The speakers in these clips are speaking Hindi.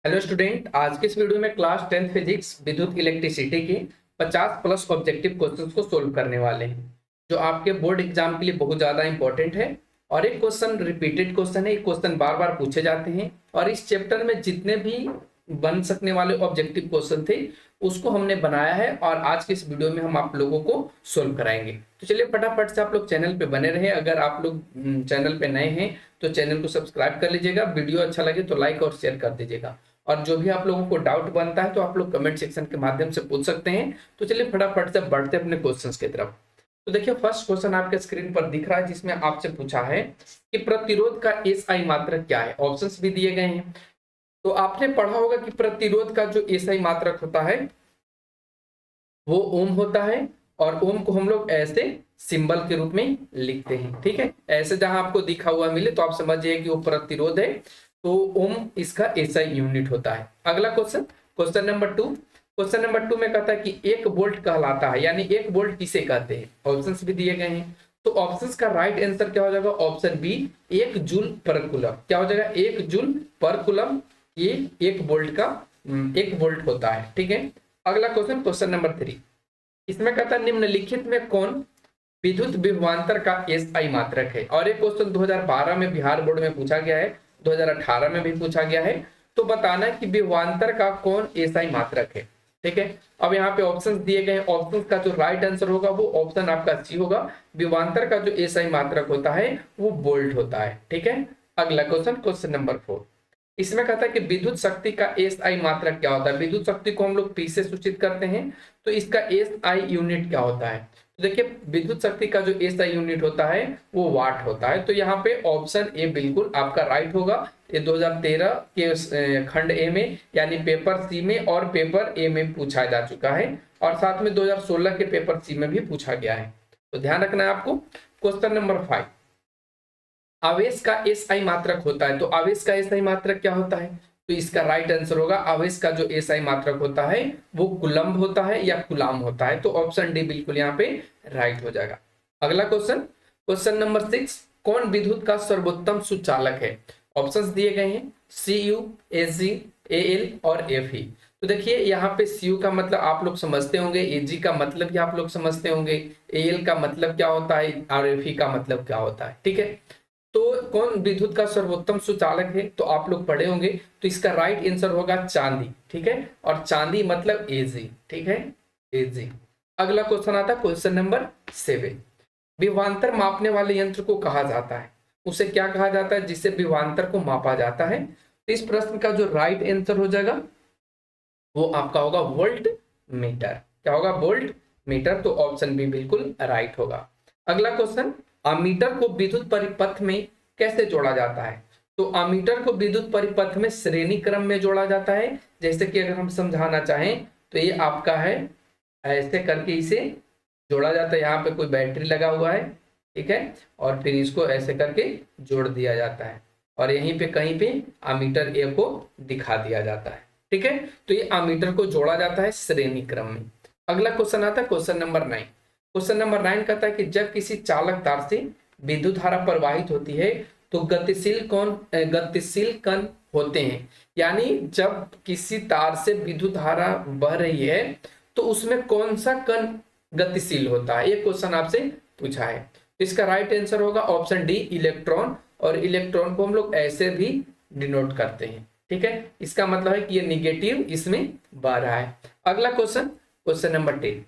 हेलो स्टूडेंट, आज के इस वीडियो में क्लास 10 फिजिक्स विद्युत इलेक्ट्रिसिटी के 50 प्लस ऑब्जेक्टिव क्वेश्चंस को सोल्व करने वाले हैं जो आपके बोर्ड एग्जाम के लिए बहुत ज़्यादा इंपॉर्टेंट है। और एक क्वेश्चन रिपीटेड क्वेश्चन है, एक क्वेश्चन बार बार पूछे जाते हैं और इस चैप्टर में जितने भी बन सकने वाले ऑब्जेक्टिव क्वेश्चन थे उसको हमने बनाया है और आज के इस वीडियो में हम आप लोगों को सोल्व कराएंगे। तो चलिए फटाफट से आप लोग चैनल पे बने रहे। अगर आप लोग चैनल पे नए हैं तो चैनल को सब्सक्राइब कर लीजिएगा, वीडियो अच्छा लगे तो लाइक और शेयर कर दीजिएगा। और जो भी आप लोगों को डाउट बनता है तो आप लोग कमेंट सेक्शन के माध्यम से पूछ सकते हैं। तो चलिए फटाफट से बढ़ते अपने क्वेश्चंस की तरफ। तो देखिए फर्स्ट क्वेश्चन आपके स्क्रीन पर दिख रहा है जिसमें आपसे पूछा है कि प्रतिरोध का एसआई मात्रक क्या है। ऑप्शंस भी दिए गए हैं। तो आपने पढ़ा होगा कि प्रतिरोध का जो एसआई मात्रक होता है वो ओम होता है और ओम को हम लोग ऐसे सिंबल के रूप में लिखते हैं। ठीक है, ऐसे जहां आपको दिखा हुआ मिले तो आप समझिए कि वो प्रतिरोध है। तो ओम इसका एसआई यूनिट होता है। अगला question, question number 2। Question number 2 में कहता है कि 1 वोल्ट कहलाता है, यानी 1 वोल्ट किसे कहते हैं। ऑप्शंस भी दिए गए हैं। तो ऑप्शंस का राइट आंसर क्या हो जाएगा? Option B, 1 joule per coulomb. क्या हो जाएगा? 1 जूल पर कूलम। ये 1 वोल्ट का 1 वोल्ट होता है। ठीक है, अगला क्वेश्चन, क्वेश्चन नंबर 3। इसमें कहता है निम्नलिखित में कौन विद्युत विभवांतर का एसआई मात्रक है। और एक क्वेश्चन 2012 में बिहार बोर्ड में पूछा गया है, 2018 में भी पूछा गया है। तो बताना है कि विभवांतर का कौन एसआई मात्रक है। ठीक है, अब यहाँ पे ऑप्शंस दिए गए हैं। ऑप्शंस का जो राइट आंसर होगा वो ऑप्शन आपका सी होगा। विभवांतर का जो एसआई मात्रक होता है वो वोल्ट होता है। ठीक है, अगला क्वेश्चन, क्वेश्चन नंबर 4। इसमें कहता है कि विद्युत शक्ति का एसआई मात्रक क्या होता है। विद्युत शक्ति को हम लोग पी से सूचित करते हैं, तो इसका एसआई यूनिट क्या होता है। तो देखिए विद्युत शक्ति का जो एसआई यूनिट होता है वो वाट होता है। तो यहाँ पे ऑप्शन ए बिल्कुल आपका राइट होगा। ये 2013 के खंड ए में यानी पेपर सी में और पेपर ए में पूछा जा चुका है और साथ में 2016 के पेपर सी में भी पूछा गया है। तो ध्यान रखना है आपको। क्वेश्चन नंबर 5, आवेश का एसआई मात्रक होता है। तो आवेश का एसआई मात्रक क्या होता है? तो इसका राइट आंसर होगा आवेश का जो एसआई मात्रक होता है वो कूलम्ब होता है या गुलाम होता है। तो ऑप्शन डी बिल्कुल यहाँ पे राइट हो जाएगा। अगला क्वेश्चन, क्वेश्चन नंबर 6। कौन विद्युत का सर्वोत्तम सुचालक है। ऑप्शंस दिए गए हैं सीयू, एसजी, एएल और एफई। तो देखिए यहाँ पे सीयू का मतलब आप लोग समझते होंगे, एजी का मतलब भी आप लोग समझते होंगे, एएल का मतलब क्या होता है और एफई का मतलब क्या होता है। ठीक है, तो कौन विद्युत का सर्वोत्तम सुचालक है तो आप लोग पढ़े होंगे। तो इसका राइट आंसर होगा चांदी। ठीक है, और चांदी मतलब एजी। ठीक है, एजी। अगला क्वेश्चन आता है क्वेश्चन नंबर 7। विभवांतर मापने वाले यंत्र को कहा जाता है, उसे क्या कहा जाता है जिससे विभवांतर को मापा जाता है। तो इस प्रश्न का जो राइट आंसर हो जाएगा वो आपका होगा वोल्ट मीटर। क्या होगा? Volt meter. तो ऑप्शन बी बिल्कुल राइट होगा। अगला क्वेश्चन, अमीटर को विद्युत परिपथ में कैसे जोड़ा जाता है। तो अमीटर को विद्युत परिपथ में श्रेणी क्रम में जोड़ा जाता है। जैसे कि अगर हम समझाना चाहें तो ये आपका है, ऐसे करके इसे जोड़ा जाता है। यहाँ पे कोई बैटरी लगा हुआ है, ठीक है, और फिर इसको ऐसे करके जोड़ दिया जाता है और यहीं पे कहीं पे अमीटर ए को दिखा दिया जाता है। ठीक है, तो ये अमीटर को जोड़ा जाता है श्रेणी क्रम में। अगला क्वेश्चन आता है क्वेश्चन नंबर 9। क्वेश्चन नंबर 9 कहता है कि जब किसी चालक तार से विद्युत धारा प्रवाहित होती है तो गतिशील कण होते हैं। यानी जब किसी तार से विद्युत धारा बह रही है तो उसमें कौन सा कण गतिशील होता है। ये क्वेश्चन आपसे पूछा है। इसका राइट आंसर होगा ऑप्शन डी, इलेक्ट्रॉन। और इलेक्ट्रॉन को हम लोग ऐसे भी डिनोट करते हैं। ठीक है, इसका मतलब है कि ये निगेटिव इसमें बह रहा है। अगला क्वेश्चन, क्वेश्चन नंबर 10।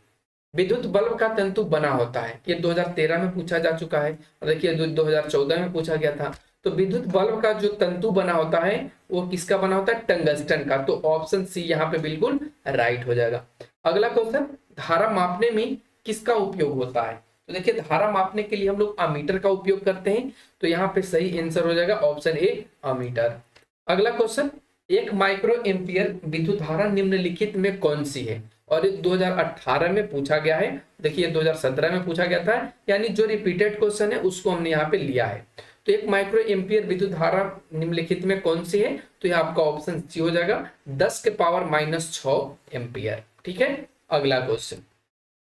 विद्युत बल्ब का तंतु बना होता है। ये 2013 में पूछा जा चुका है और देखिए 2014 में पूछा गया था। तो विद्युत बल्ब का जो तंतु बना होता है वो किसका बना होता है? टंगस्टन का। तो ऑप्शन सी यहाँ पे बिल्कुल राइट हो जाएगा। अगला क्वेश्चन, धारा मापने में किसका उपयोग होता है। तो देखिए धारा मापने के लिए हम लोग अमीटर का उपयोग करते हैं। तो यहाँ पे सही आंसर हो जाएगा ऑप्शन ए, अमीटर। अगला क्वेश्चन, 1 माइक्रो एम्पियर विद्युत धारा निम्नलिखित में कौन सी है। और 2018 में पूछा गया है। देखिए 2017 में पूछा गया था, यानी जो रिपीटेड क्वेश्चन है उसको हमने यहाँ पे लिया है। तो 1 माइक्रो एम्पियर विद्युत धारा निम्नलिखित में कौन सी है। तो यह आपका ऑप्शन सी हो जाएगा, 10 के पावर -6 एम्पियर। ठीक है, अगला क्वेश्चन,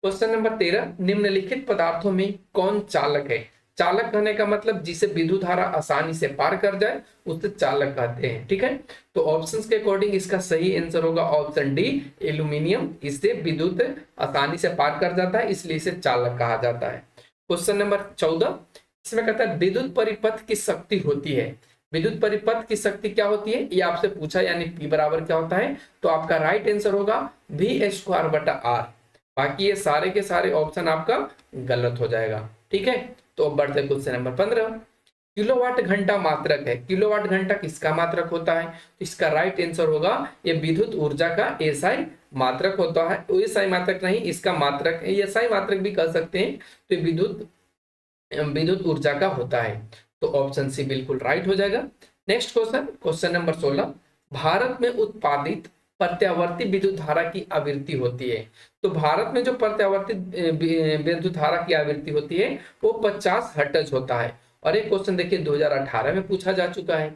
क्वेश्चन नंबर 13। निम्नलिखित पदार्थों में कौन चालक है। चालक कहने का मतलब जिसे विद्युत धारा आसानी से पार कर जाए उसे चालक कहते हैं। ठीक है, तो ऑप्शंस के अकॉर्डिंग इसका सही आंसर होगा ऑप्शन डी, एल्यूमिनियम। इससे विद्युत आसानी से पार कर जाता है, इसलिए इसे चालक कहा जाता है। क्वेश्चन नंबर 14, इसमें कहता है विद्युत परिपथ की शक्ति होती है। विद्युत परिपथ की शक्ति क्या होती है, ये आपसे पूछा, यानी P बराबर क्या होता है, तो आपका राइट आंसर होगा V²/R। बाकी ये सारे के सारे ऑप्शन आपका गलत हो जाएगा। ठीक है, तो अब बढ़ते क्वेश्चन नंबर 15, किलोवाट घंटा मात्रक है। किलोवाट घंटा किसका मात्रक होता है, तो इसका राइट आंसर होगा ये विद्युत ऊर्जा का एसआई मात्रक होता है। एसआई मात्रक नहीं, इसका मात्रक, एसआई मात्रक भी कह सकते हैं, तो विद्युत ऊर्जा का होता है। तो ऑप्शन सी बिल्कुल राइट हो जाएगा। Next question, question number 16, Bharat में उत्पादित प्रत्यावर्ती विद्युत धारा की आवृत्ति होती है। तो भारत में जो प्रत्यावर्ती विद्युत धारा की आवृत्ति होती है वो 50 हर्ट्ज होता है। और एक क्वेश्चन देखिए 2018 में पूछा जा चुका है,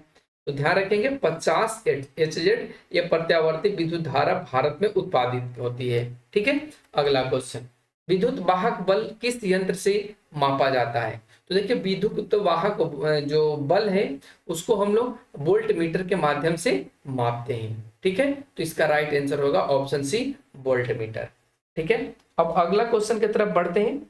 तो ध्यान रखेंगे 50 HZ ये प्रत्यावर्ती विद्युत धारा भारत में उत्पादित होती है। ठीक है, अगला क्वेश्चन, विद्युत वाहक बल किस यंत्र से मापा जाता है। तो देखिए विद्युत वाहक जो बल है उसको हम लोग वोल्ट मीटर के माध्यम से मापते हैं। ठीक है, तो इसका राइट आंसर होगा ऑप्शन सी, वोल्ट मीटर। ठीक है, अब अगला क्वेश्चन की तरफ बढ़ते हैं।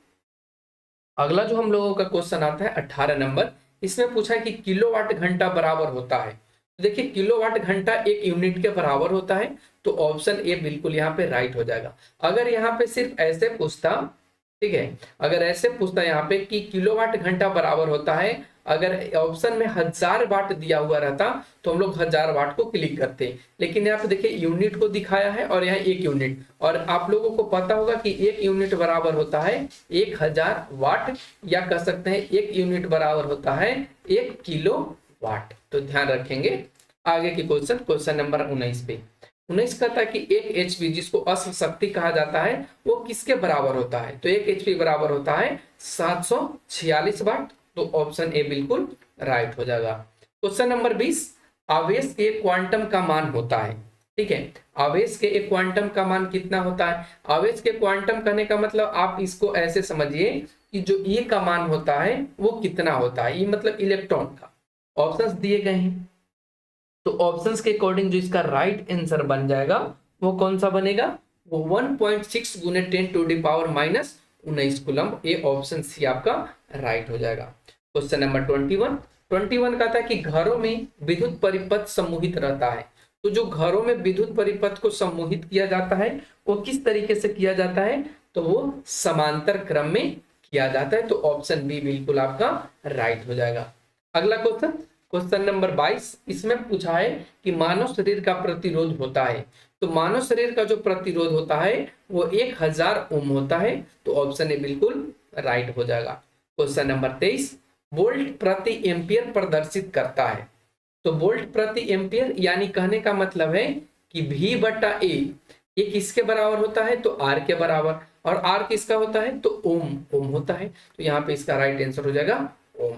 अगला जो हम लोगों का क्वेश्चन आता है 18 नंबर, इसमें पूछा है कि किलोवाट घंटा बराबर होता है। तो देखिए किलोवाट घंटा एक यूनिट के बराबर होता है, तो ऑप्शन ए बिल्कुल यहाँ पे राइट हो जाएगा। अगर यहाँ पे सिर्फ ऐसे पूछता, ठीक है, अगर ऐसे पूछता यहाँ पे कि किलोवाट घंटा बराबर होता है, अगर ऑप्शन में 1000 वाट दिया हुआ रहता तो हम लोग 1000 वाट को क्लिक करते, लेकिन यहाँ पे देखिए यूनिट को दिखाया है और यहाँ 1 यूनिट, और आप लोगों को पता होगा कि 1 यूनिट बराबर होता है 1000 वाट, या कह सकते हैं 1 यूनिट बराबर होता है 1 किलो वाट। तो ध्यान रखेंगे। आगे की क्वेश्चन, क्वेश्चन नंबर 19 पे 19 कहता है कि 1 HP जिसको अश्व शक्ति कहा जाता है वो किसके बराबर होता है। तो 1 HP बराबर होता है 746 वाट। तो ऑप्शन ए बिल्कुल राइट हो जाएगा। क्वेश्चन नंबर 20, आवेश के क्वांटम का मान होता है। ठीक है, आवेश के एक क्वांटम का मान कितना होता है। आवेश के क्वांटम कहने का मतलब आप इसको ऐसे समझिए कि जो ए का मान होता है वो कितना होता है, ये मतलब इलेक्ट्रॉन का। ऑप्शंस दिए गए हैं, तो ऑप्शंस के अकॉर्डिंग जो इसका राइट आंसर बन जाएगा वो कौन सा बनेगा, वो 1.6 × 10⁻⁻19 कूलम्ब। ये ऑप्शन सी आपका राइट हो जाएगा। क्वेश्चन नंबर 21 कहता है कि घरों में विद्युत परिपथ सम्मोहित रहता है। तो जो घरों में विद्युत परिपथ को सम्मोहित किया जाता है वो किस तरीके से किया जाता है, तो वो समांतर क्रम में किया जाता है। तो ऑप्शन बी बिल्कुल आपका राइट हो जाएगा। अगला क्वेश्चन, क्वेश्चन नंबर 22, इसमें पूछा है कि मानव शरीर का प्रतिरोध होता है। तो मानव शरीर का जो प्रतिरोध होता है वो 1000 ओम होता है। तो ऑप्शन ए बिल्कुल राइट हो जाएगा। क्वेश्चन नंबर 23, वोल्ट प्रति एम्पियर प्रदर्शित करता है। तो वोल्ट प्रति एम्पियर यानी कहने का मतलब है कि V/A ये किसके बराबर होता है, तो R के बराबर, और R किसका होता है, तो ओम होता है। तो यहाँ पे इसका राइट आंसर हो जाएगा ओम।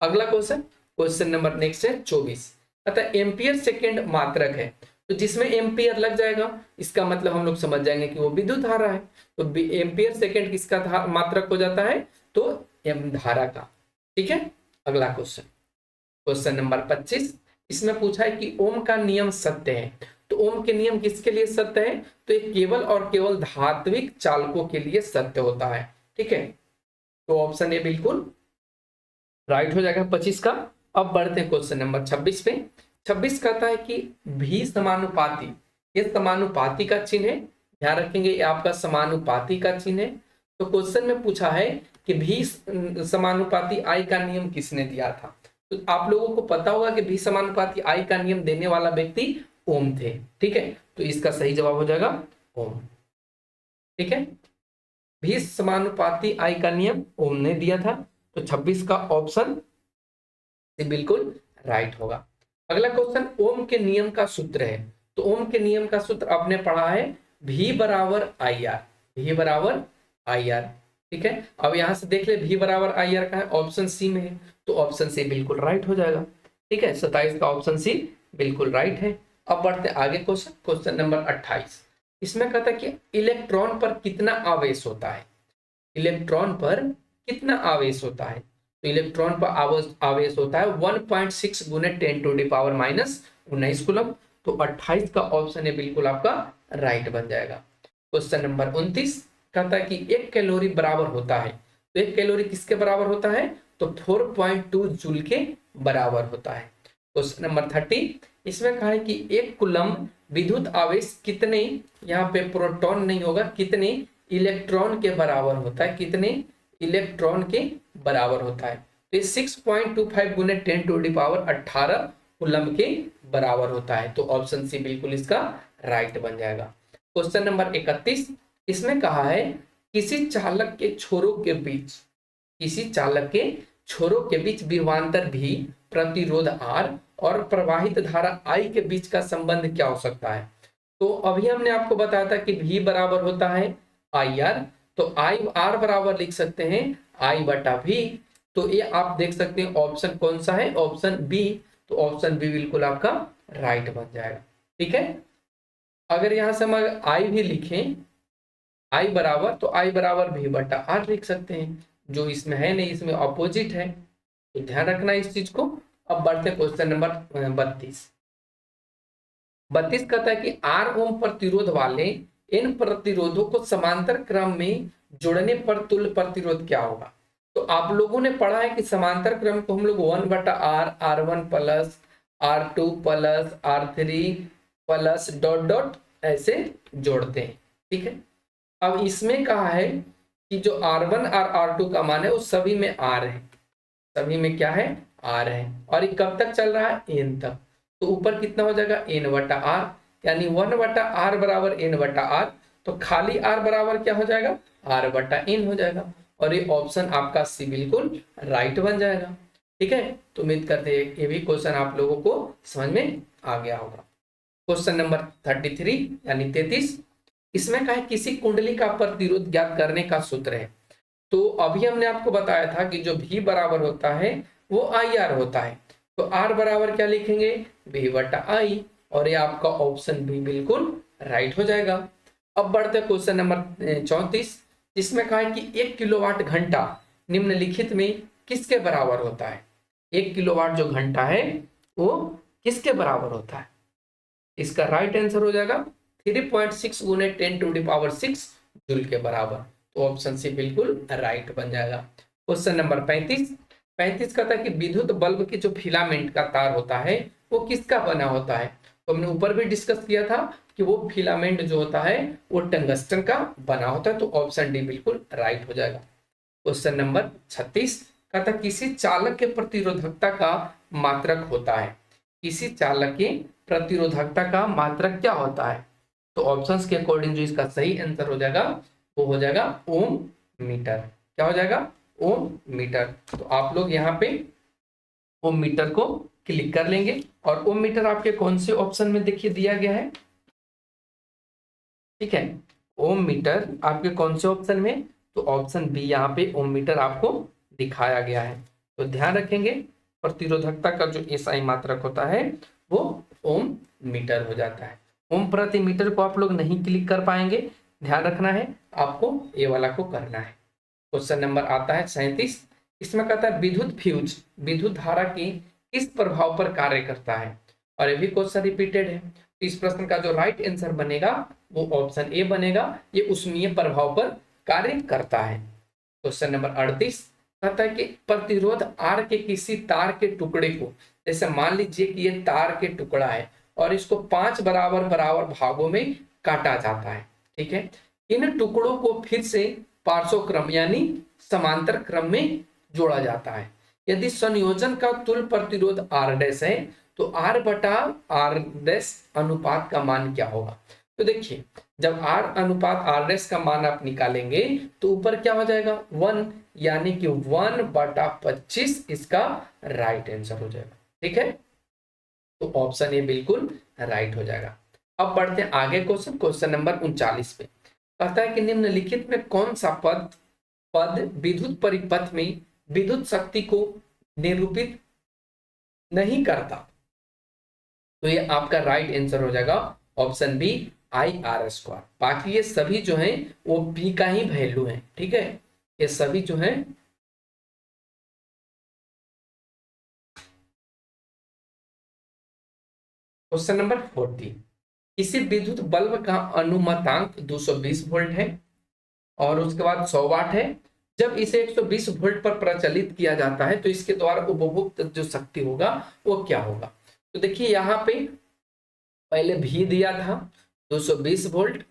अगला क्वेश्चन, क्वेश्चन नंबर नेक्स्ट है 24, अतः एम्पियर सेकेंड मात्रक है। तो जिसमें एम्पियर लग जाएगा इसका मतलब हम लोग समझ जाएंगे कि वो विद्युत धारा है। तो एम्पियर सेकेंड किसका मात्रक हो जाता है, तो एम धारा का। ठीक है, अगला क्वेश्चन, क्वेश्चन नंबर 25, इसमें पूछा है कि ओम का नियम सत्य है। तो ओम के नियम किसके लिए सत्य है, तो ये केवल और केवल धात्विक चालकों के लिए सत्य होता है। ठीक है, तो ऑप्शन ए बिल्कुल राइट हो जाएगा 25 का। अब बढ़ते हैं क्वेश्चन नंबर 26 पे। 26 कहता है कि भी समानुपाती, ये समानुपाती का चिन्ह है, ध्यान रखेंगे ये आपका समानुपाती का चिन्ह है। तो क्वेश्चन में पूछा है कि भी समानुपाती आई का नियम किसने दिया था। तो आप लोगों को पता होगा कि भी समानुपाती आई का नियम देने वाला व्यक्ति ओम थे। ठीक है, तो इसका सही जवाब हो जाएगा ओम। ठीक है, भी समानुपाती आई का नियम ओम ने दिया था। तो 26 का ऑप्शन बिल्कुल राइट होगा। अगला क्वेश्चन, ओम के नियम का सूत्र है। तो ओम के नियम का सूत्र आपने पढ़ा है V = IR, V = IR। ठीक है, अब यहां से देख ले V = IR का है, ऑप्शन सी में है, तो ऑप्शन सी बिल्कुल राइट हो जाएगा। ठीक है, 27 का ऑप्शन सी बिल्कुल राइट है। अब बढ़ते आगे क्वेश्चन, क्वेश्चन नंबर 28, इसमें कहता है कि इलेक्ट्रॉन पर कितना आवेश होता है। इलेक्ट्रॉन पर कितना आवेश होता है। तो इलेक्ट्रॉन पर आवेश होता है 1.6 गुने 10⁻⁻⁹ कूलम। तो 28 का ऑप्शन है बिल्कुल आपका राइट बन जाएगा। क्वेश्चन नंबर 29 कहता है कि 1 कैलोरी बराबर होता है, तो 1 कैलोरी किसके बराबर होता है, तो 4.2 जूल के बराबर होता है। क्वेश्चन नंबर 30 इसमें कहा है कि 1 कूलम विद्युत आवेश कितने, यहाँ पे प्रोटॉन नहीं होगा, कितने इलेक्ट्रॉन के बराबर होता है, कितने इलेक्ट्रॉन के बराबर होता है। तो 6.25 गुने 10⁻18 कूलम के बराबर होता है। तो ऑप्शन सी बिल्कुल इसका राइट बन जाएगा। क्वेश्चन नंबर 31 इसमें कहा है किसी चालक के छोरों के बीच, किसी चालक के छोरों के बीच विभवांतर भी, प्रतिरोध R और प्रवाहित धारा I के बीच का संबंध क्या हो सकता है। तो अभी हमने आपको बताया था कि V बराबर होता है IR, तो I R बराबर लिख सकते हैं I बटा V। तो ये आप देख सकते हैं ऑप्शन कौन सा है, ऑप्शन बी। तो ऑप्शन बी बिल्कुल आपका राइट बन जाएगा। ठीक है, अगर यहां से हम I भी लिखें, I बराबर, तो I बराबर V बटा R लिख सकते हैं, जो इसमें है नहीं, इसमें ऑपोजिट है, तो ध्यान रखना इस चीज को। अब बढ़ते क्वेश्चन नंबर 32। 32 कहता है कि R ओम प्रतिरोध वाले इन प्रतिरोधों को समांतर क्रम में जोड़ने पर तुल्य प्रतिरोध क्या होगा। तो आप लोगों ने पढ़ा है कि समांतर क्रम को हम लोग 1/R, R1 plus R2 plus R3 plus dot dot ऐसे जोड़ते हैं। ठीक है, अब इसमें कहा है कि जो R1 और R2 का मान है वो सभी में R है, सभी में क्या है, R है, और ये कब तक चल रहा है, N तक। तो ऊपर कितना हो जाएगा, N/R, यानी 1/R बराबर N/R। तो खाली R बराबर क्या हो जाएगा, R/N हो जाएगा, और ये ऑप्शन आपका सी बिल्कुल राइट बन जाएगा। ठीक है, तो उम्मीद करते हैं ये भी क्वेश्चन आप लोगों को समझ में आ गया होगा। क्वेश्चन नंबर 33 यानी 33 इसमें कहा है किसी कुंडली का प्रतिरोध ज्ञात करने का सूत्र है। तो अभी हमने आपको बताया था कि जो V बराबर होता है वो IR होता है, तो R बराबर क्या लिखेंगे, V/I, और ये आपका ऑप्शन भी बिल्कुल राइट हो जाएगा। अब बढ़ते क्वेश्चन नंबर 34 जिसमें कहा है कि 1 किलोवाट घंटा निम्नलिखित में किसके बराबर होता है। 1 किलोवाट जो घंटा है वो किसके बराबर होता है, इसका राइट आंसर हो जाएगा 3.6 गुने 10⁻6 जूल के बराबर। तो ऑप्शन सी बिल्कुल राइट बन जाएगा। क्वेश्चन नंबर 35 कहता है कि विद्युत बल्ब के जो फिलामेंट का तार होता है वो किसका बना होता है। तो हमने ऊपर भी डिस्कस किया था कि वो फिलामेंट जो होता है वो टंगस्टन का बना होता है। तो ऑप्शन डी बिल्कुल राइट हो जाएगा। क्वेश्चन नंबर 36 कहता है किसी चालक के प्रतिरोधकता का मात्रक होता है, किसी चालक के प्रतिरोधकता का मात्रक क्या होता है। तो ऑप्शंस के अकॉर्डिंग जो इसका सही आंसर हो जाएगा वो हो जाएगा ओम मीटर। क्या हो जाएगा, ओम मीटर। तो आप लोग यहाँ पे ओम मीटर को क्लिक कर लेंगे, और ओम मीटर आपके कौन से ऑप्शन में देखिए दिया गया है। ठीक है, ओम मीटर आपके कौन से ऑप्शन में, तो ऑप्शन बी यहाँ पे ओम मीटर आपको दिखाया गया है। तो ध्यान रखेंगे प्रतिरोधकता का जो एसआई मात्रक होता है वो ओम मीटर हो जाता है। ओम प्रति मीटर को आप लोग नहीं क्लिक कर पाएंगे, ध्यान रखना है आपको, ये वाला को करना है। क्वेश्चन नंबर आता है 37 इसमें कहता है विद्युत फ्यूज विद्युत धारा के किस प्रभाव पर कार्य करता है, और ये भी क्वेश्चन रिपीटेड है। तो इस प्रश्न का जो राइट आंसर बनेगा वो ऑप्शन ए बनेगा, ये उष्मीय प्रभाव पर कार्य करता है। क्वेश्चन नंबर 38 कहता है कि प्रतिरोध R के किसी तार के टुकड़े को, जैसे मान लीजिए कि ये तार के टुकड़ा है और इसको 5 बराबर बराबर भागों में काटा जाता है। ठीक है, इन टुकड़ों को फिर से पार्श्व क्रम यानी समांतर क्रम में जोड़ा जाता है। यदि संयोजन का तुल्य प्रतिरोध R' है तो R/R' अनुपात का मान क्या होगा। तो देखिए जब R/R' का मान आप निकालेंगे तो ऊपर क्या हो जाएगा 1, यानी कि 1/25 इसका राइट आंसर हो जाएगा। ठीक है, तो ऑप्शन ए बिल्कुल राइट हो जाएगा। अब बढ़ते हैं आगे क्वेश्चन नंबर 39 पे। कहता है कि निम्नलिखित में कौन सा पद विद्युत परिपथ में विद्युत शक्ति को निरूपित नहीं करता। तो ये आपका राइट आंसर हो जाएगा ऑप्शन बी IR²। बाकी ये सभी जो हैं वो बी का ही वैल्यू है। ठीक है, ये सभी जो हैं क्वेश्चन नंबर 40, किसी विद्युत बल्ब का अनुमतांक 220 वोल्ट है और उसके बाद 100 वाट है। जब इसे 120 वोल्ट पर प्रचलित किया जाता है तो इसके द्वारा उपभोक्त जो शक्ति होगा वो क्या होगा। तो देखिए यहाँ पे पहले भी दिया था 220 वोल्ट,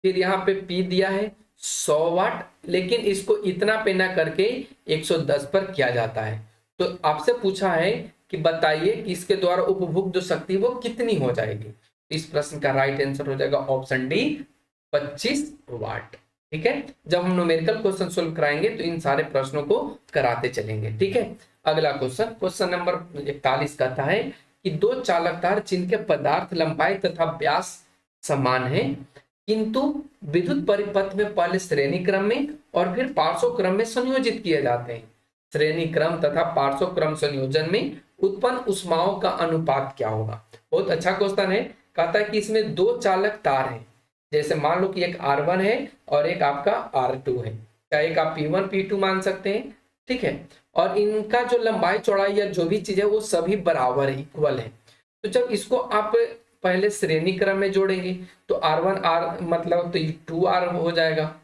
फिर यहाँ पे पी दिया है 100 वाट, लेकिन इसको इतना पे ना करके 110 पर किया जाता है। तो आपसे पूछा है कि बताइए कि इसके द्वारा उपभोग जो शक्ति वो कितनी हो जाएगी। इस प्रश्न का राइट आंसर हो जाएगा ऑप्शन डी 25 वाट। ठीक है, जब हम न्यूमेरिकल क्वेश्चन सोल्व कराएंगे तो इन सारे प्रश्नों को कराते चलेंगे। ठीक है, अगला क्वेश्चन, क्वेश्चन नंबर 41 कहता है कि दो चालक तार जिनके पदार्थ लंबाई तथा व्यास समान है किंतु विद्युत परिपथ में पहले श्रेणी क्रम में और फिर पार्श्व क्रम में संयोजित किए जाते हैं। श्रेणी क्रम तथा पार्श्व क्रम संयोजन में उत्पन्न ऊष्माओं का अनुपात क्या होगा। बहुत अच्छा क्वेश्चन है। कहता है कि इसमें दो चालक तार हैं, जैसे मान लो कि एक R1 है और एक आपका R2 है, या एक आप P1 P2 मान सकते हैं। ठीक है, और इनका जो लंबाई चौड़ाई या जो भी चीज है वो सभी बराबर है, इक्वल है। तो जब इसको आप पहले श्रेणी क्रम में जोड़ेंगे तो R1 R मतलब तो 2R हो जाएगा।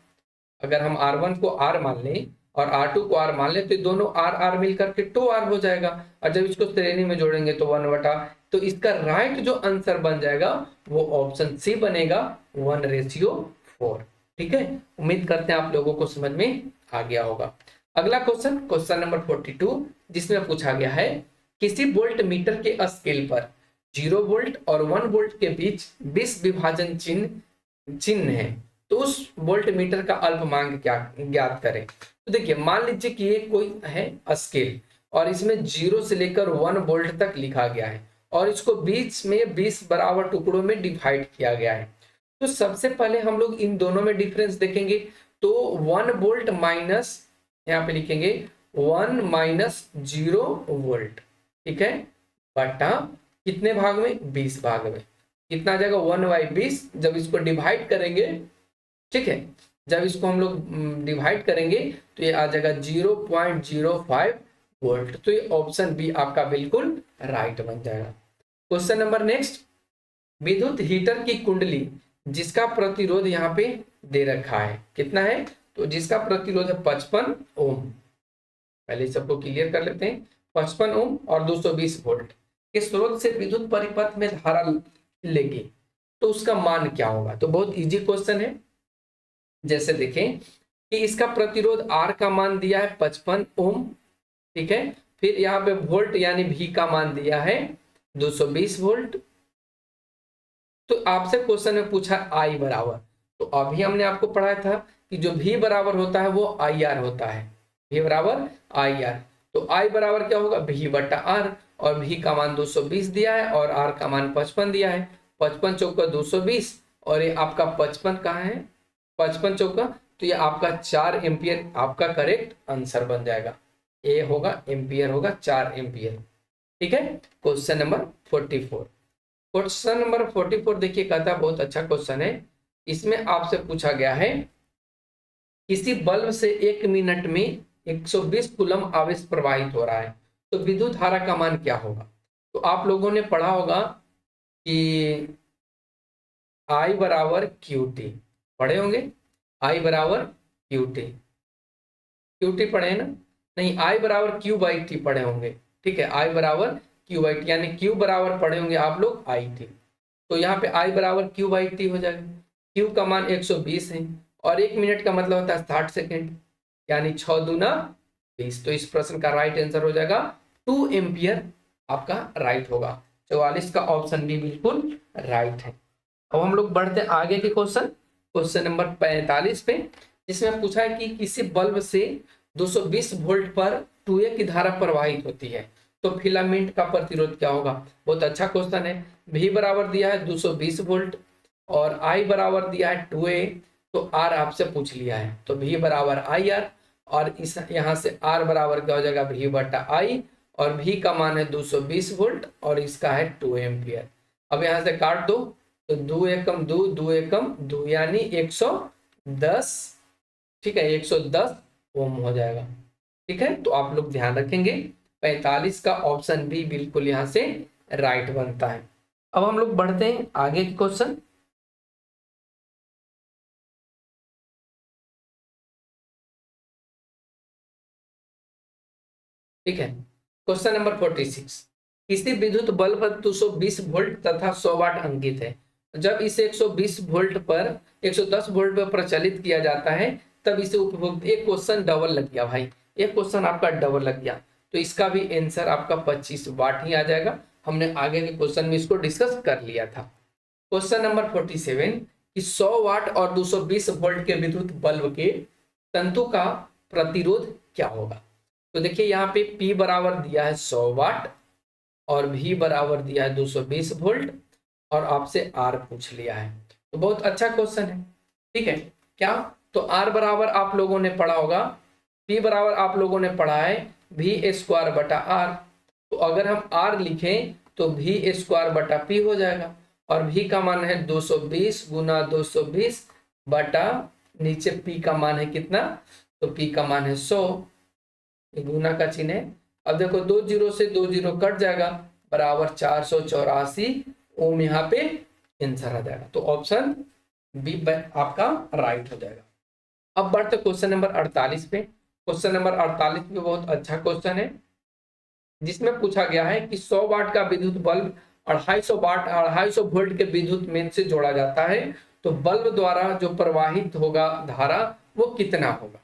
अगर हम R1 को R मान लें और R2 को R मान लें तो दोनों R मिलकर के 2R हो जाएगा। और जब इसको श्रेणी में जोड़ेंगे तो 1 बटा, तो इसका राइट जो आंसर बन जाएगा वो ऑप्शन सी बनेगा 1:4। ठीक है, उम्मीद करते हैं आप लोगों को समझ में आ गया होगा। अगला क्वेश्चन, क्वेश्चन नंबर 42, जिसमें पूछा गया है किसी वोल्ट मीटर के स्केल पर 0 वोल्ट और 1 वोल्ट के बीच 20 विभाजन चिन्ह है तो उस वोल्ट मीटर का अल्पमांक क्या ज्ञात करें। तो देखिए मान लीजिए कि ये कोई है स्केल और इसमें 0 से लेकर 1 वोल्ट तक लिखा गया है और इसको बीच में 20 बराबर टुकड़ों में डिवाइड किया गया है। तो सबसे पहले हम लोग इन दोनों में डिफरेंस देखेंगे। तो 1 वोल्ट माइनस, यहाँ पे लिखेंगे 1 माइनस 0 वोल्ट, ठीक है, बटा कितने भाग में, 20 भाग में। कितना आ जाएगा 1/20। जब इसको डिवाइड करेंगे, ठीक है, जब इसको हम लोग डिवाइड करेंगे तो ये आ जाएगा 0.05 वोल्ट। तो ये ऑप्शन बी आपका बिल्कुल राइट बन जाएगा। क्वेश्चन नंबर नेक्स्ट, विद्युत हीटर की कुंडली जिसका प्रतिरोध यहाँ पे दे रखा है, कितना है, तो जिसका प्रतिरोध है 55 ओम। पहले सबको क्लियर कर लेते हैं। 55 ओम और 220 वोल्ट के स्रोत से विद्युत परिपथ में धारा लेगी तो उसका मान क्या होगा। तो बहुत इजी क्वेश्चन है। जैसे देखें कि इसका प्रतिरोध R का मान दिया है 55 ओम, ठीक है, फिर यहाँ पे वोल्ट यानी V का मान दिया है 220 वोल्ट। तो आपसे क्वेश्चन में पूछा I बराबर, तो अभी हमने आपको पढ़ाया था कि जो V बराबर होता है वो IR होता है, V बराबर IR। तो I बराबर क्या होगा, V बटा R, और V का मान 220 दिया है और R का मान 55 दिया है। 55 चौका 220 और ये आपका 55 कहाँ है, 55 चौका, तो ये आपका 4 एम्पियर आपका करेक्ट आंसर बन जाएगा। ए होगा एम्पियर होगा 4 एम्पियर। ठीक है, क्वेश्चन नंबर 44। क्वेश्चन नंबर 44 देखिए कहता बहुत अच्छा क्वेश्चन है। इसमें आपसे पूछा गया है किसी बल्ब से 1 मिनट में 120 कूलम आवेश प्रवाहित हो रहा है तो विद्युत धारा का मान क्या होगा। तो आप लोगों ने पढ़ा होगा कि I बराबर QT, पढ़े होंगे, I बराबर QT, QT पढ़े हैं ना, नहीं I बराबर Q/T पढ़े होंगे। ठीक है, I बराबर Q/T यानी Q बराबर पढ़े होंगे आप लोग IT। तो यहाँ पे I बराबर Q/T हो जाएगा। Q का मान 120 है और 1 मिनट का मतलब होता है 60 सेकेंड, यानी 6 दूना 20। तो इस प्रश्न का राइट आंसर हो जाएगा 2 एम्पियर आपका राइट होगा। 44 का ऑप्शन बी बिल्कुल राइट है। अब हम लोग बढ़ते आगे के क्वेश्चन, क्वेश्चन नंबर 45 पे, जिसमें पूछा है कि किसी बल्ब से 220 वोल्ट पर 2A की धारा प्रवाहित होती है तो फिलामेंट का प्रतिरोध क्या होगा। बहुत अच्छा क्वेश्चन है। V बराबर दिया है 220 वोल्ट और I बराबर दिया है 2A, तो R आपसे पूछ लिया है, तो V बराबर IR, और इस यहाँ से R बराबर क्या हो जाएगा, V बटा I, और V का मान है 220 वोल्ट और इसका है 2 एम्पियर। अब यहाँ से काट दो तो 2 एकम 2, 2 एकम 2 यानी 110, ठीक है, 110 ओम हो जाएगा। ठीक है, तो आप लोग ध्यान रखेंगे 45 का ऑप्शन बी बिल्कुल यहाँ से राइट बनता है। अब हम लोग बढ़ते हैं आगे के क्वेश्चन। ठीक है, क्वेश्चन नंबर 46। किसी विद्युत बल्ब पर 220 वोल्ट तथा 100 वाट अंकित है। जब इसे 120 वोल्ट पर 110 वोल्ट पर प्रचलित किया जाता है तब इसे उपभोक्ता, एक क्वेश्चन डबल लग गया भाई, एक क्वेश्चन आपका डबल लग गया, तो इसका भी आंसर आपका 25 वाट ही आ जाएगा। हमने आगे के क्वेश्चन में इसको डिस्कस कर लिया था। क्वेश्चन नंबर 47 कि 100 वाट और 220 वोल्ट के विद्युत बल्ब के तंतु का प्रतिरोध क्या होगा। तो देखिए यहाँ पे P बराबर दिया है 100 वाट और V बराबर दिया है 220 वोल्ट और आपसे R पूछ लिया है, तो बहुत अच्छा क्वेश्चन है। ठीक है, क्या तो R बराबर आप लोगों ने पढ़ा होगा, P बराबर आप लोगों ने पढ़ा है V स्क्वायर बटा R। तो अगर हम R लिखें तो V स्क्वायर बटा P हो जाएगा और V का मान है 220 गुना 220 बटा नीचे P का मान है कितना, तो P का मान है 100, गुना का चिन्ह है। अब देखो 2 जीरो से 2 जीरो कट जाएगा, बराबर 484 ओम यहाँ पे आंसर आ जाएगा। तो ऑप्शन बी आपका राइट हो जाएगा। अब बढ़ते क्वेश्चन नंबर 48 पे। क्वेश्चन नंबर 48 पे बहुत अच्छा क्वेश्चन है, जिसमें पूछा गया है कि 100 वाट का विद्युत बल्ब 250 वोल्ट के विद्युत मेन से जोड़ा जाता है, तो बल्ब द्वारा जो प्रवाहित होगा धारा वो कितना होगा।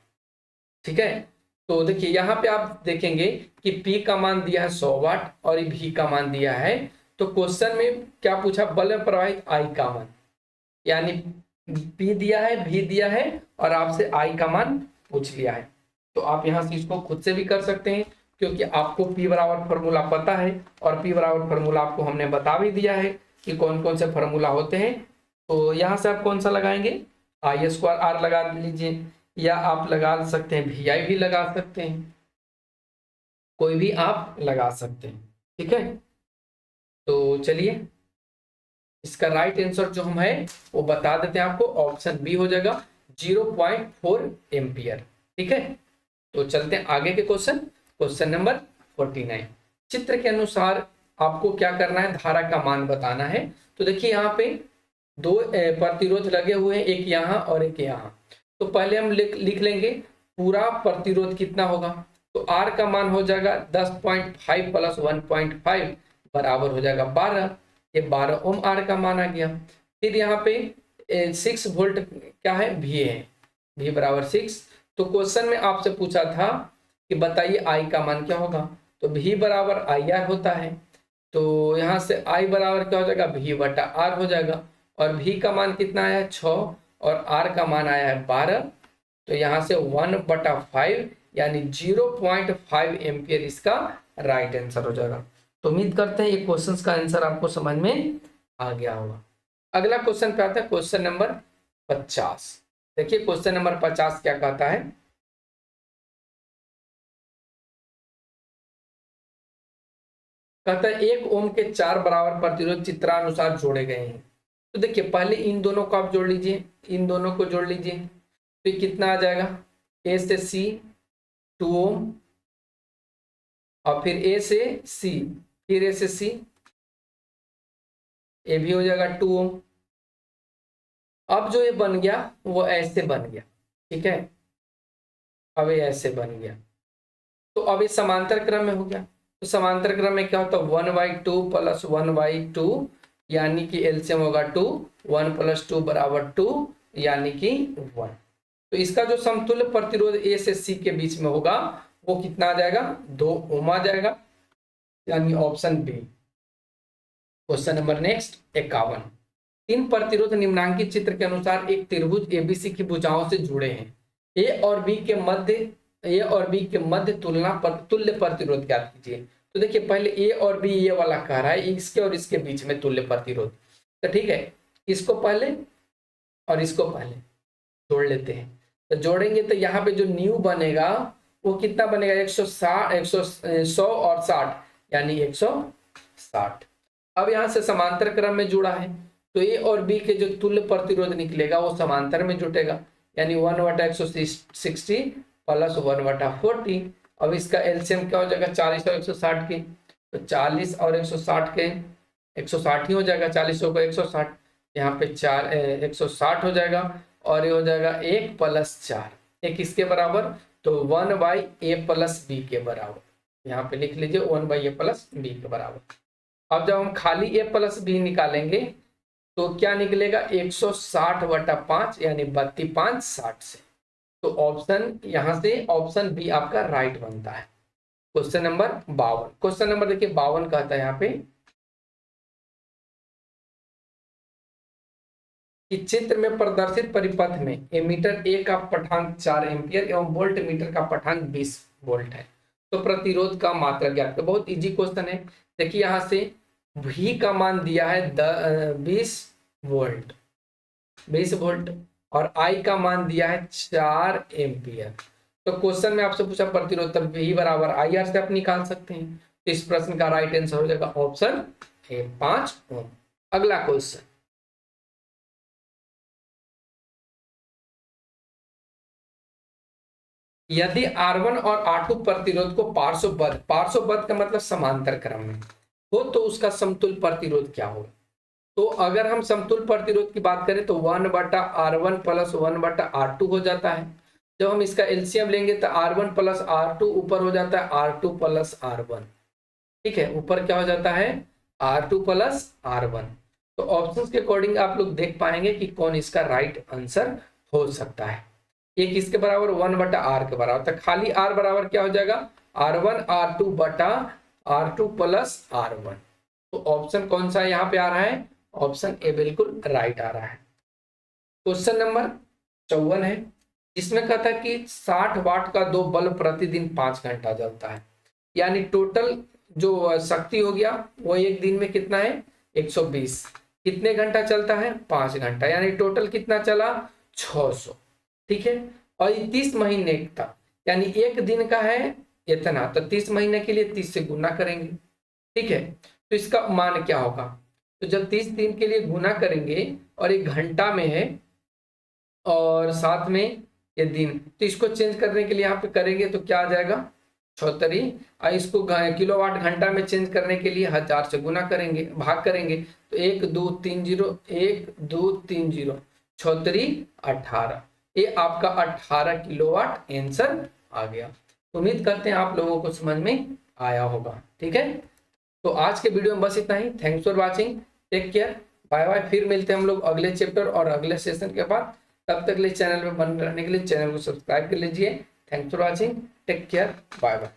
ठीक है, तो देखिए यहाँ पे आप देखेंगे कि P का मान दिया है 100 वाट और V का मान दिया है, तो क्वेश्चन में क्या पूछा, बल्ब प्रवाहित I का मान, यानी P दिया है, V दिया है और आपसे I का मान पूछ लिया है। तो आप यहाँ से इसको खुद से भी कर सकते हैं, क्योंकि आपको P बराबर फॉर्मूला पता है और P बराबर फॉर्मूला आपको हमने बता भी दिया है कि कौन कौन से फॉर्मूला होते हैं। तो यहाँ से आप कौन सा लगाएंगे, I स्क्वायर R लगा लीजिए, या आप लगा सकते हैं VI भी लगा सकते हैं, कोई भी आप लगा सकते हैं। ठीक है, तो चलिए इसका राइट आंसर जो हम है वो बता देते हैं आपको, ऑप्शन बी हो जाएगा 0.4 एम्पियर। ठीक है, तो चलते हैं आगे के क्वेश्चन। Question number 49। चित्र के अनुसार आपको क्या करना है, धारा का मान बताना है। तो देखिए यहाँ पे दो प्रतिरोध लगे हुए हैं, एक यहाँ और एक यहाँ। तो पहले हम लिख लेंगे पूरा प्रतिरोध कितना होगा, तो R का मान हो जाएगा 10.5 प्लस 1.5 बराबर हो जाएगा 12, ये 12 ओम R का मान आ गया। फिर यहाँ पे 6 वोल्ट क्या है, V है, V बराबर 6। तो क्वेश्चन में आपसे पूछा था कि बताइए I का मान क्या होगा, तो V बराबर IR होता है, तो यहाँ से I बराबर क्या हो जाएगा, V बटा R हो जाएगा, और V का मान कितना आया है 6 और R का मान आया है 12, तो यहाँ से 1/5 यानी 0.5 एम्पियर इसका राइट आंसर हो जाएगा। तो उम्मीद करते हैं ये क्वेश्चन का आंसर आपको समझ में आ गया होगा। अगला क्वेश्चन पे आता है क्वेश्चन नंबर 50। देखिए क्वेश्चन नंबर 50 क्या कहता है, कहता है 1 ओम के 4 बराबर प्रतिरोध चित्रानुसार जोड़े गए हैं। तो देखिए पहले इन दोनों को आप जोड़ लीजिए, इन दोनों को जोड़ लीजिए, तो कितना आ जाएगा, A से C 2 ओम और फिर A से C, फिर A से C, ये भी हो जाएगा 2 ओम। अब जो ये बन गया वो ऐसे बन गया, ठीक है, अब ये ऐसे बन गया, तो अब ये समांतर क्रम में हो गया। तो समांतर क्रम में क्या होता है, 1/2 प्लस 1/2 यानी कि एलसीएम होगा 2, 1 + 2 = 2 यानी कि 1। तो इसका जो समतुल्य प्रतिरोध ए से सी के बीच में होगा वो कितना आ जाएगा, 2 ओम आ जाएगा, यानी option B. Question number next 51। 3 प्रतिरोध निम्नांकित चित्र के अनुसार एक त्रिभुज एबीसी की भुजाओं से जुड़े हैं। ए और बी के मध्य तुल्य प्रतिरोध ज्ञात कीजिए। तो देखिए पहले ए और बी ये वाला कह रहा है, इसके और इसके बीच में तुल्य प्रतिरोध। तो ठीक है, इसको पहले और इसको पहले जोड़ लेते हैं। तो जोड़ेंगे तो यहाँ पे जो न्यू बनेगा वो कितना बनेगा, 100 और 60 यानी 160। अब यहाँ से समांतर क्रम में जुड़ा है, तो ए और बी के जो तुल्य प्रतिरोध निकलेगा वो समांतर में जुटेगा, यानी 1/160 प्लस 1/40। अब इसका एलसीएम क्या हो जाएगा, 40 और 160 के, तो 40 और 160 के 160 ही हो जाएगा, 40 को 160, यहाँ पे 160 हो जाएगा, और ये हो जाएगा 1 + 4, ये किसके बराबर, तो 1/a+b के बराबर। यहाँ पे लिख लीजिए 1/a+b के बराबर। अब जब हम खाली a+b निकालेंगे तो क्या निकलेगा, 160/5 यानी 32 60 से। तो ऑप्शन यहां से ऑप्शन बी आपका राइट बनता है। क्वेश्चन नंबर 52, क्वेश्चन नंबर देखिए 52 कहता है यहाँ पे कि चित्र में प्रदर्शित परिपथ में एमीटर ए का पठांक 4 एम्पियर एवं वोल्ट मीटर का पठांक 20 वोल्ट है, तो प्रतिरोध का मात्रा ज्ञात करें। बहुत इजी क्वेश्चन है। देखिए यहाँ से V का मान दिया है 20 वोल्ट, 20 वोल्ट, और I का मान दिया है 4 एम्पियर। तो क्वेश्चन में आपसे पूछा प्रतिरोध, तब V बराबर IR से आप निकाल सकते हैं। तो इस प्रश्न का राइट आंसर हो जाएगा ऑप्शन ए, 5 ओम। अगला क्वेश्चन, यदि R1 और R2 प्रतिरोध को पार्श्वबद्ध का मतलब समांतर क्रम में हो तो उसका समतुल्य प्रतिरोध क्या होगा। तो अगर हम समतुल्य प्रतिरोध की बात करें तो 1/R1 + 1/R2 हो जाता है। जब हम इसका एलसीएम लेंगे तो R1 + R2 ऊपर हो जाता है R2 + R1। ठीक है, ऊपर क्या हो जाता है, R2 + R1। तो ऑप्शंस के अकॉर्डिंग आप लोग देख पाएंगे कि कौन इसका राइट आंसर हो सकता है। ये किसके बराबर, 1/R के बराबर। तो खाली R बराबर क्या हो जाएगा, R1 R2 + R1। तो ऑप्शन कौन सा यहाँ पे आ रहा है, ऑप्शन ए बिल्कुल राइट आ रहा है। क्वेश्चन नंबर 54 है, जिसमें कहता है कि 60 वाट का 2 बल्ब प्रतिदिन 5 घंटा जलता है, यानी टोटल जो शक्ति हो गया वो एक दिन में कितना है, 120। कितने घंटा चलता है, 5 घंटा, यानी टोटल कितना चला, 600। ठीक है, और ये 30 महीने का, यानी एक दिन का है इतना, तो 30 महीने के लिए 30 से गुना करेंगे। ठीक है, तो इसका मान क्या होगा, तो जब 30 दिन के लिए गुना करेंगे और एक घंटा में है और साथ में ये दिन, तो इसको चेंज करने के लिए यहाँ पे करेंगे तो क्या आ जाएगा, 76। और इसको किलोवाट घंटा में चेंज करने के लिए 1000 से गुना करेंगे, भाग करेंगे, तो 1 2 3 0 1 2 3 0 76 18। ये आपका 18 किलोवाट आंसर आ गया। उम्मीद करते हैं आप लोगों को समझ में आया होगा। ठीक है, तो आज के वीडियो में बस इतना ही। Thanks for watching, take care, bye bye. फिर मिलते हैं हम लोग अगले चैप्टर और अगले सेशन के बाद। तब तक लिए चैनल में बने रहने के लिए चैनल को सब्सक्राइब कर लीजिए। Thanks for watching, take care, bye bye.